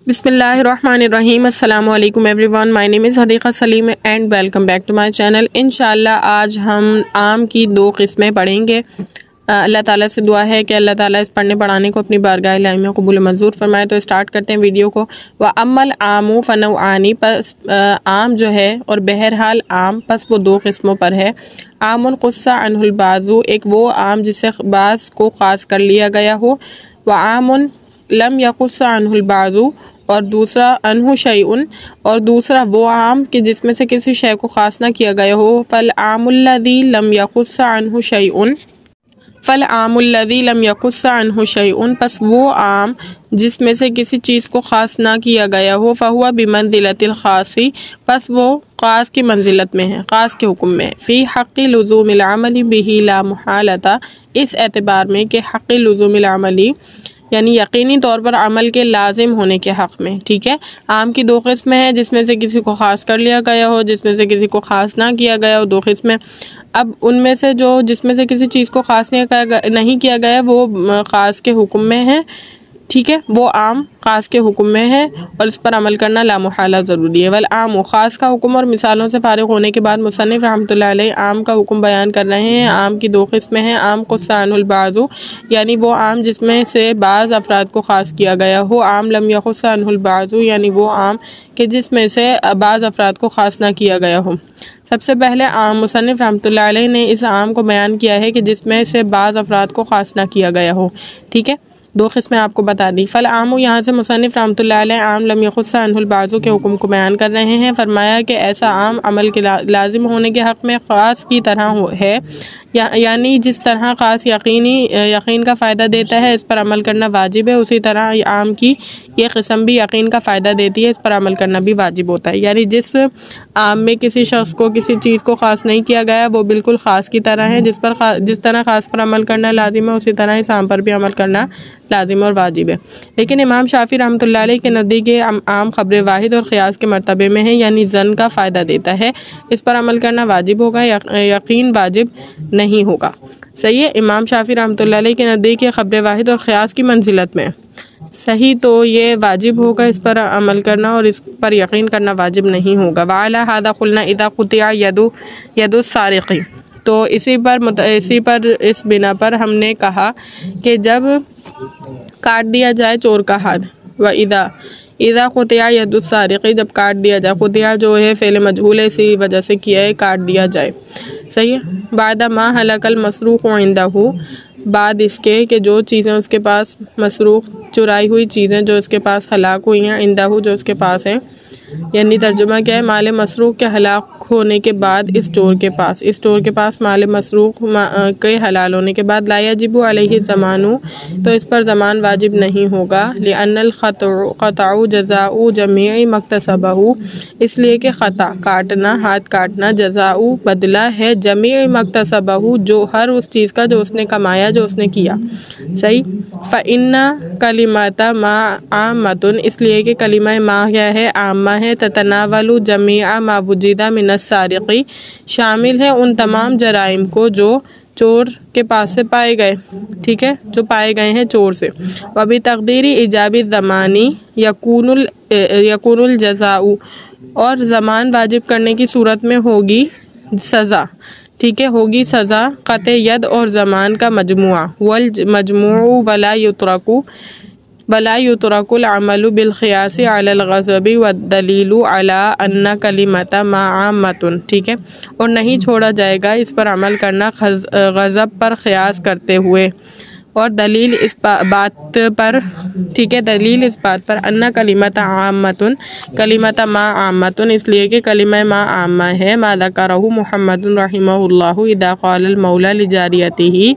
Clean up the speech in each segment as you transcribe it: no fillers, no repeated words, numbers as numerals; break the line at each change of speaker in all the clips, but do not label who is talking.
بسم اللہ الرحمن الرحیم۔ السلام علیکم everyone, my name is Hadiqa Saleem and welcome back to my channel. انشاءاللہ آج ہم آم کی 2 قسمیں پڑھیں گے۔ اللہ تعالیٰ سے دعا ہے کہ اللہ تعالیٰ اس پڑھنے پڑھانے کو اپنی بارگاہ الہی میں قبول و منظور فرمائے۔ تو اسٹارٹ کرتے ہیں ویڈیو کو۔ وَأَمَّا الْعَامُ فَنَوْعَانِ، پس آم جو ہے اور بہرحال آم پس وہ 2 قسموں پر ہے۔ عام قص عنہ البعض، ایک وہ آم جسے بعض کو خاص کر لیا گیا ہو، وعام لم یقص عنہ البعض، اور دوسرا عنہ شیء، اور دوسرا وہ عام کہ جس میں سے کسی شے کو خاص نہ کیا گیا ہو۔ فالعام الذی لم یقص عنہ شیء، فالعام الذی لم یقص عنہ شیء، پس وہ عام جس میں سے کسی چیز کو خاص نہ کیا گیا ہو، فہو بمنزلۃ الخاص، پس وہ خاص کی منزلت میں ہے، خاص کے حکم میں ہے۔ فی حق لزوم العمل بہ لا محالۃ، اس اعتبار میں کہ حق لزوم العمل یعنی یقینی طور پر عمل کے لازم ہونے کے حق میں، ٹھیک ہے۔ عام کی 2 قسمیں ہیں، جس میں سے کسی کو خاص کر لیا گیا ہو، جس میں سے کسی کو خاص نہ کیا گیا ہو، 2 قسمیں۔ اب ان میں سے جس میں سے کسی چیز کو خاص نہیں کیا گیا وہ خاص کے حکم میں ہے، ٹھیک ہے، وہ عام خاص کے حکم میں ہے اور اس پر عمل کرنا لامحالہ ضروری ہے۔ والعام، خاص کا حکم اور مثالوں سے فارغ ہونے کے بعد مصنف رحمۃ اللہ علیہ عام کا حکم بیان کر رہے ہیں۔ عام کی 2 قسمیں ہیں۔ عام قص عنہ البعض، یعنی وہ عام جس میں سے بعض افراد کو خاص کیا گیا ہو۔ عام لم یقص عنہ البعض، یعنی وہ عام کہ جس میں سے بعض افراد کو خاص نہ کیا گیا ہو۔ سب سے پہلے عام مصنف رحمۃ اللہ علیہ نے اس عام کو بیان کیا ہے کہ جس میں سے بعض افراد کو خاص نہ کیا گیا ہو، ٹھیک ہے۔ 2 قسمیں آپ کو بتا دی۔ فالعام، یہاں سے مصنف رحمۃ اللہ علیہ عام لم یقص عنہ البعض کے حکم کو بیان کر رہے ہیں۔ فرمایا کہ ایسا عام عمل کے لازم ہونے کے حق میں خاص کی طرح ہے، یعنی جس طرح خاص یقین کا فائدہ دیتا ہے، اس پر عمل کرنا واجب ہے، اسی طرح عام کی یہ قسم بھی یقین کا فائدہ دیتی ہے، اس پر عمل کرنا بھی واجب ہوتا ہے۔ یعنی جس عام میں کسی شخص کو کسی چیز کو خاص نہیں کیا گیا وہ بالکل خاص کی طرح ہے، جس طرح خاص پر عمل کرنا لازم ہے اسی طرح اس عام پر بھی عمل کرنا لازم اور واجب ہے۔ لیکن امام شافعی رحمۃ اللہ علیہ کے نزدیک عام خبر واحد اور قیاس کے مرتبے میں ہے، یعنی ظن کا فائدہ دیتا ہے، اس پر عمل کرنا واجب ہوگا، یقین واجب نہیں ہوگا۔ صحیح ہے، امام شافعی رحمۃ اللہ علیہ کے نزدیک خبر واحد اور قیاس کی منزلت میں صحیح تو یہ واجب ہوگا اس پر عمل کرنا، اور اس پر یقین کرنا واجب نہیں ہوگا۔ وعلی ھذا قلنا اذا قطع ید السارق، تو اسی پر اس بنا پر ہم نے کہا کہ جب کاٹ دیا جائے چور کا ہاتھ، اذا قطع ید السارق، جب کاٹ دیا جائے، قطع جو ہے فعل مجہول ہے، اسی وجہ سے کیا ہے کاٹ دیا جائے، صحیح ہے۔ بعد ما ہلک المسروق عندہ، بعد اس کے کہ جو چیزیں اس کے پاس مسروق چرائی ہوئی چیزیں جو اس کے پاس ہلاک ہوئی ہیں، عندہ جو اس کے پاس ہیں، یعنی ترجمہ کیا ہے، مال مسروق کے ہلاک ہونے کے بعد اس چور کے پاس مال مسروق کے حلال ہونے کے بعد، لا یجب علیہ زمان، تو اس پر زمان واجب نہیں ہوگا، لأن القطع جزاء جمیع مکتسبہ، اس لیے کہ قطع کاٹنا، ہاتھ کاٹنا، جزاء بدلہ ہے، جمیع مکتسبہ جو ہر اس چیز کا جو اس نے کمایا، جو اس نے کیا، صحیح۔ فإن کلمۃ ما عامۃ، اس لیے کہ کلمہ ما کیا ہے، عامہ ہے، تتناول جمیع ما وجد من السارق، شامل ہے ان تمام جرائم کو جو چور کے پاس سے پائے گئے، ٹھیک ہے، جو پائے گئے ہیں چور سے۔ وبتقدیر ایجاب الزمان یکون الجزاء، اور زمان واجب کرنے کی صورت میں ہوگی سزا، ٹھیک ہے، ہوگی سزا، قطع ید اور زمان کا مجموعہ، والمجموع ولا يترك العمل بالقياس على الغضب والدلیل على ان کلمۃ ما عامۃ، ٹھیک ہے، اور نہیں چھوڑا جائے گا اس پر عمل کرنا غضب پر قیاس کرتے ہوئے، اور دلیل اس بات پر، ٹھیک ہے، دلیل اس بات پر ان کلمۃ عامۃ، کلمۃ ما عامۃ، اس لیے کہ کلمہ ما عامہ ہے، ما ذکرہ محمد رحمہ اللہ اذا قال المولا لجاریتہ،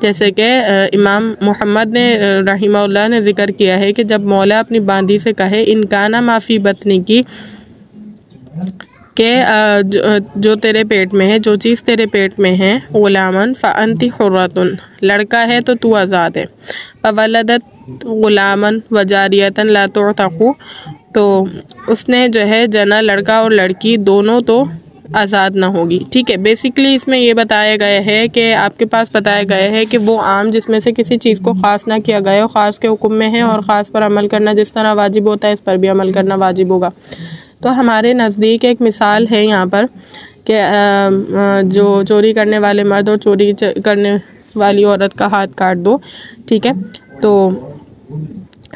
جیسے کہ امام محمد نے رحمہ اللہ نے ذکر کیا ہے کہ جب مولا اپنی باندی سے کہے، ان کانا ما فی بطنی کی، کہ جو تیرے پیٹ میں ہے، جو چیز تیرے پیٹ میں ہے، غلامن فانت حرۃ، لڑکا ہے تو تو آزاد ہے، فولدت غلامن وجاریۃ لا تعتق، تو اس نے جو ہے جنا لڑکا اور لڑکی دونوں تو آزاد نہ ہوگی. ٹھیک ہے, بیسیکلی اس میں یہ بتایا گیا ہے کہ آپ کے پاس بتایا گیا ہے کہ وہ عام جس میں سے کسی چیز کو خاص نہ کیا گیا ہو, خاص کے حکم میں ہے, اور خاص پر عمل کرنا جس طرح واجب ہوتا ہے اس پر بھی عمل کرنا واجب ہوگا. تو ہمارے نزدیک ایک مثال ہے یہاں پر کہ جو چوری کرنے والے مرد اور چوری کرنے والی عورت کا ہاتھ کاٹ دو. ٹھیک ہے, تو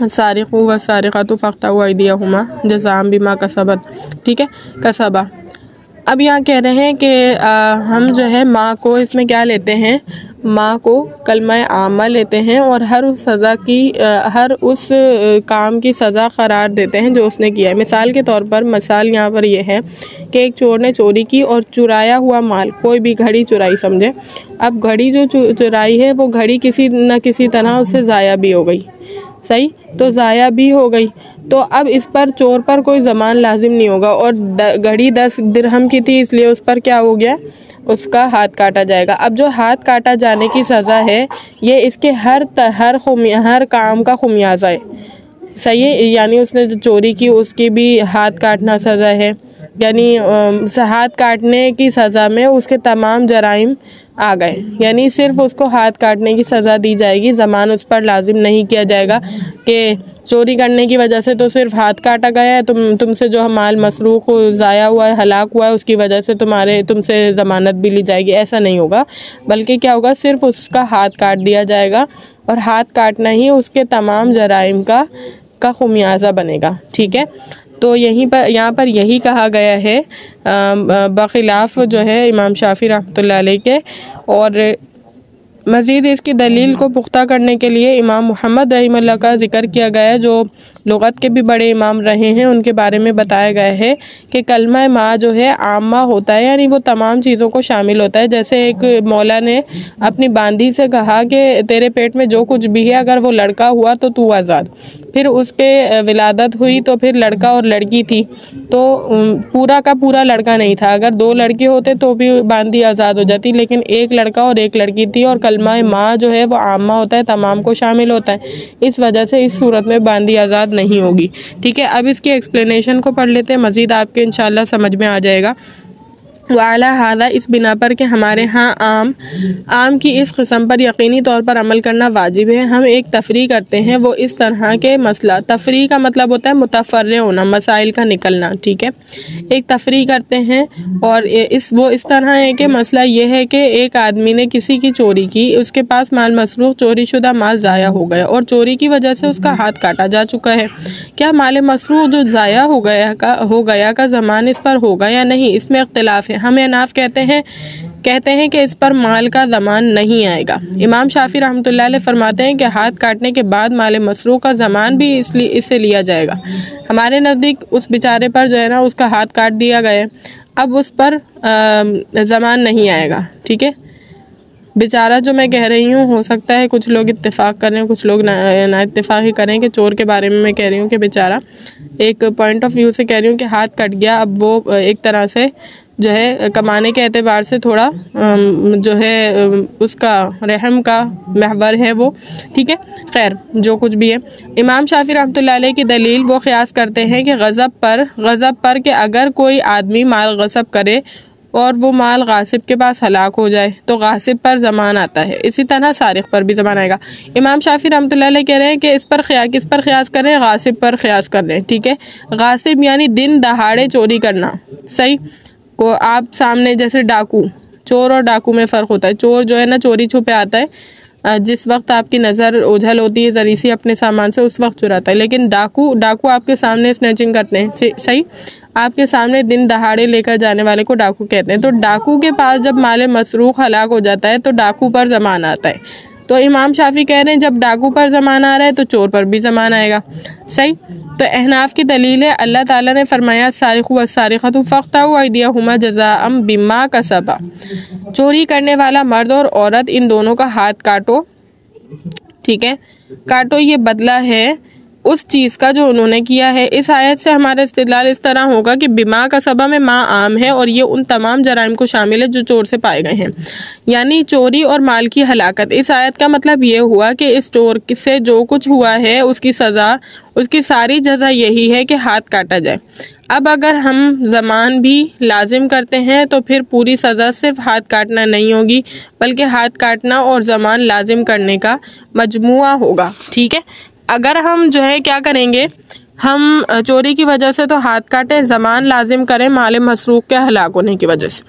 سارق و سارقۃ فاقطعوا ایدیہما جزاء بما کسبت. ٹھیک ہے, کسبا. اب یہاں کہہ رہے ہیں کہ ہم جو ہے ماں کو اس میں کیا لیتے ہیں, ماں کو کلمہ عامہ لیتے ہیں اور ہر اس کام کی سزا قرار دیتے ہیں جو اس نے کیا ہے. مثال کے طور پر مثال یہاں پر یہ ہے کہ ایک چور نے چوری کی اور چرایا ہوا مال, کوئی بھی گھڑی چرائی سمجھے. اب گھڑی جو چرائی ہے وہ گھڑی کسی نہ کسی طرح اس سے ضائع بھی ہو گئی. صحیح, تو ضائع بھی ہو گئی تو اب اس پر چور پر کوئی ضمان لازم نہیں ہوگا, اور گھڑی 10 درہم کی تھی اس لیے اس پر کیا ہو گیا, اس کا ہاتھ کاٹا جائے گا. اب جو ہاتھ کاٹا جانے کی سزا ہے یہ اس کے ہر کام کا خمیازہ ہے. صحیح ہے, یعنی اس نے جو چوری کی اس کی بھی ہاتھ کاٹنا سزا ہے, یعنی ہاتھ کاٹنے کی سزا میں اس کے تمام جرائم آ گئے, یعنی صرف اس کو ہاتھ کاٹنے کی سزا دی جائے گی, ضمان اس پر لازم نہیں کیا جائے گا کہ چوری کرنے کی وجہ سے تو صرف ہاتھ کاٹا گیا ہے, تم سے جو مال مسروق ضائع ہوا ہے, ہلاک ہوا ہے, اس کی وجہ سے تم سے ضمانت بھی لی جائے گی. ایسا نہیں ہوگا, بلکہ کیا ہوگا, صرف اس کا ہاتھ کاٹ دیا جائے گا, اور ہاتھ کاٹنا ہی اس کے تمام جرائم کا خمیازہ بنے گا. ٹھیک ہے, تو یہاں پر یہی کہا گیا ہے بخلاف جو ہے امام شافعی رحمۃ اللہ علیہ کے. اور مزید اس کی دلیل کو پختہ کرنے کے لیے امام محمد رحمہ اللہ کا ذکر کیا گیا ہے, جو لغت کے بھی بڑے امام رہے ہیں. ان کے بارے میں بتایا گیا ہے کہ کلمہ ماں جو ہے عامہ ہوتا ہے, یعنی وہ تمام چیزوں کو شامل ہوتا ہے. جیسے ایک مولا نے اپنی باندھی سے کہا کہ تیرے پیٹ میں جو کچھ بھی ہے اگر وہ لڑکا ہوا تو تو آزاد. پھر اس کے ولادت ہوئی تو پھر لڑکا اور لڑکی تھی, تو پورا کا پورا لڑکا نہیں تھا. اگر 2 لڑکے ہوتے تو بھی باندھی آزاد ہو جاتی, لیکن ایک لڑکا اور ایک لڑکی تھی, اور کلمہ ماں جو ہے وہ عامہ ہوتا ہے, تمام کو شامل ہوتا ہے. اس وجہ سے اس صورت میں باندھی آزاد نہیں ہوگی. ٹھیک ہے, اب اس کی ایکسپلینیشن کو پڑھ لیتے ہیں, مزید آپ کے انشاءاللہ سمجھ میں آ جائے گا. وعلیٰ ہذا, اس بنا پر کہ ہمارے ہاں عام کی اس قسم پر یقینی طور پر عمل کرنا واجب ہے, ہم ایک تفریح کرتے ہیں. وہ اس طرح کے مسئلہ, تفریح کا مطلب ہوتا ہے متفرع ہونا, مسائل کا نکلنا. ٹھیک ہے, ایک تفریح کرتے ہیں, اور وہ اس طرح ہے کہ مسئلہ یہ ہے کہ ایک آدمی نے کسی کی چوری کی, اس کے پاس مال مسروق چوری شدہ مال ضائع ہو گیا, اور چوری کی وجہ سے اس کا ہاتھ کاٹا جا چکا ہے. کیا مال مسروق جو ضائع ہو گیا کا ضمان اس پر ہوگا یا نہیں, اس میں اختلاف ہے. ہم احناف کہتے ہیں کہ اس پر مال کا ضمان نہیں آئے گا. امام شافعی رحمۃ اللہ علیہ فرماتے ہیں کہ ہاتھ کاٹنے کے بعد مال مسروق کا ضمان بھی اس سے لیا جائے گا. ہمارے نزدیک اس بیچارے پر جو ہے نا اس کا ہاتھ کاٹ دیا گیا, اب اس پر ضمان نہیں آئے گا. ٹھیک ہے, بیچارہ جو میں کہہ رہی ہوں, ہو سکتا ہے کچھ لوگ اتفاق کریں, کچھ لوگ نا اتفاقی کریں کہ چور کے بارے میں کہہ رہی ہوں کہ بیچارہ, ایک پوائنٹ آف ویو سے کہہ رہی ہوں کہ ہاتھ کٹ گیا, اب وہ ایک طرح سے جو ہے کمانے کے اعتبار سے تھوڑا جو ہے اس کا رحم کا محور ہے وہ. ٹھیک ہے, خیر جو کچھ بھی ہے. امام شافعی رحمۃ اللہ علیہ کی دلیل وہ قیاس کرتے ہیں کہ غضب پر کہ اگر کوئی آدمی مال غصب کرے اور وہ مال غاصب کے پاس ہلاک ہو جائے تو غاصب پر ضمان آتا ہے, اسی طرح سارق پر بھی ضمان آئے گا. امام شافعی رحمۃ اللہ علیہ کہہ رہے ہیں کہ کس پر قیاس کر رہے ہیں, غاصب پر قیاس کر رہے ہیں. ٹھیک ہے, غاصب یعنی دن دہاڑے چوری کرنا. صحیح, کو آپ سامنے جیسے ڈاکو, چور اور ڈاکو میں فرق ہوتا ہے. چور جو ہے نا چوری چھپے آتا ہے, جس وقت آپ کی نظر اوجھل ہوتی ہے ذری سی اپنے سامان سے اس وقت چراتا ہے. لیکن ڈاکو آپ کے سامنے سنیچنگ کرتے ہیں. صحیح, آپ کے سامنے دن دہاڑے لے کر جانے والے کو ڈاکو کہتے ہیں. تو ڈاکو کے پاس جب مال مسروق ہلاک ہو جاتا ہے تو ڈاکو پر ضمان آتا ہے. تو امام شافعی کہہ رہے ہیں جب ڈاکو پر ضمان آ رہا ہے تو چور پر بھی ضمان آئے گا. صحیح, تو احناف کی دلیل ہے, اللہ تعالیٰ نے فرمایا السارق والسارقۃ فاقطعوا ایدیہما جزاء بما کسبا, چوری کرنے والا مرد اور عورت ان دونوں کا ہاتھ کاٹو. ٹھیک ہے, کاٹو یہ بدلہ ہے اس چیز کا جو انہوں نے کیا ہے۔ اس آیت سے ہمارا استدلال اس طرح ہوگا کہ بما کا سبب میں ما عام ہے، اور یہ ان تمام جرائم کو شامل ہے جو چور سے پائے گئے ہیں، یعنی چوری اور مال کی ہلاکت۔ اس آیت کا مطلب یہ ہوا کہ اس چور سے جو کچھ ہوا ہے اس کی سزا، اس کی ساری جزا یہی ہے کہ ہاتھ کاٹا جائے۔ اب اگر ہم زمان بھی لازم کرتے ہیں تو پھر پوری سزا صرف ہاتھ کاٹنا نہیں ہوگی، بلکہ ہاتھ کاٹنا اور زمان لازم کرنے کا مجموعہ ہوگا، ٹھیک ہے۔ اگر ہم جو ہے کیا کریں گے، ہم چوری کی وجہ سے تو ہاتھ کاٹیں، زمان لازم کریں مال مسروق کے ہلاک ہونے کی وجہ سے،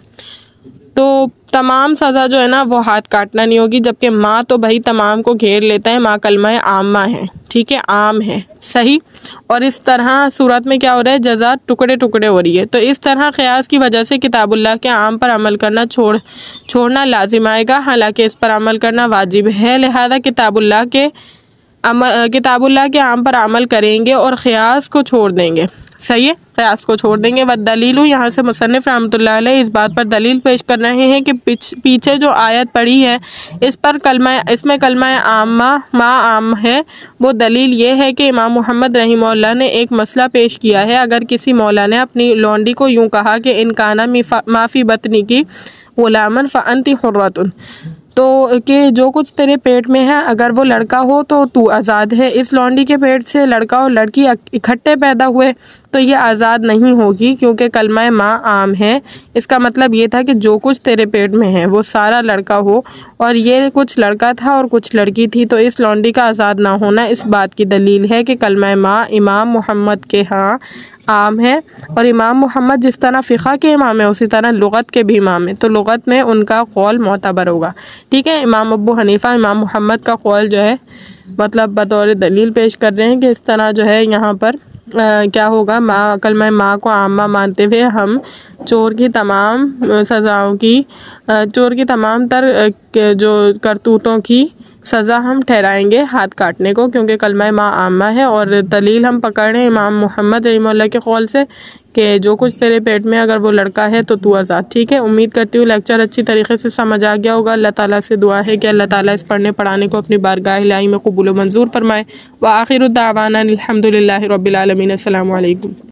تو تمام سزا جو ہے نا وہ ہاتھ کاٹنا نہیں ہوگی، جبکہ ماں تو بھائی تمام کو گھیر لیتا ہے، ماں کلمہ عامہ ہے، ٹھیک ہے، عام ہے، صحیح۔ اور اس طرح صورت میں کیا ہو رہا ہے، جزا ٹکڑے ٹکڑے ہو رہی ہے۔ تو اس طرح قیاس کی وجہ سے کتاب اللہ کے عام پر عمل کرنا چھوڑنا لازم آئے گا، حالانکہ اس پر عمل کرنا واجب ہے، لہذا کتاب اللہ کے عام پر عمل کریں گے اور قیاس کو چھوڑ دیں گے، صحیح ہے، قیاس کو چھوڑ دیں گے۔ والدلیل، یہاں سے مصنف رحمۃ اللہ علیہ اس بات پر دلیل پیش کر رہے ہیں کہ پیچھے جو آیت پڑھی ہے اس میں کلمہ عامہ ما عام ہے۔ وہ دلیل یہ ہے کہ امام محمد رحمہ اللہ نے ایک مسئلہ پیش کیا ہے، اگر کسی مولا نے اپنی لونڈی کو یوں کہا کہ ان کانا ما فی بطنی کی غلامن فانتی حرۃ، تو کہ جو کچھ تیرے پیٹ میں ہے اگر وہ لڑکا ہو تو آزاد ہے۔ اس لونڈی کے پیٹ سے لڑکا اور لڑکی اکٹھے پیدا ہوئے تو یہ آزاد نہیں ہوگی، کیونکہ کلمہ ما عام ہے۔ اس کا مطلب یہ تھا کہ جو کچھ تیرے پیٹ میں ہے وہ سارا لڑکا ہو، اور یہ کچھ لڑکا تھا اور کچھ لڑکی تھی، تو اس لونڈی کا آزاد نہ ہونا اس بات کی دلیل ہے کہ کلمہ ما امام محمد کے ہاں عام ہے، اور امام محمد جس طرح فقہ کے امام ہے اسی طرح لغت کے بھی امام ہے، تو لغت میں ان کا قول معتبر ہوگا، ٹھیک ہے۔ امام ابو حنیفہ امام محمد کا قول جو ہے مطلب بطور دلیل پیش کر رہے ہیں کہ اس طرح جو ہے یہاں پر کیا ہوگا، کلمہ ما کو عامہ مانتے ہوئے ہم چور کی تمام سزاؤں کی، چور کی تمام تر جو کرتوتوں کی سزا ہم ٹھہرائیں گے ہاتھ کاٹنے کو، کیونکہ کلمہ ما عامہ ہے۔ اور دلیل ہم پکڑ رہے ہیں امام محمد رحمہ اللہ کے قول سے کہ جو کچھ تیرے پیٹ میں اگر وہ لڑکا ہے تو آزاد، ٹھیک ہے۔ امید کرتی ہوں لیکچر اچھی طریقے سے سمجھ آ گیا ہوگا۔ اللہ تعالیٰ سے دعا ہے کہ اللہ تعالیٰ اس پڑھنے پڑھانے کو اپنی بارگاہ الہی میں قبول و منظور فرمائے۔ وآخر دعوانا الحمد للہ رب العالمین۔ السلام علیکم۔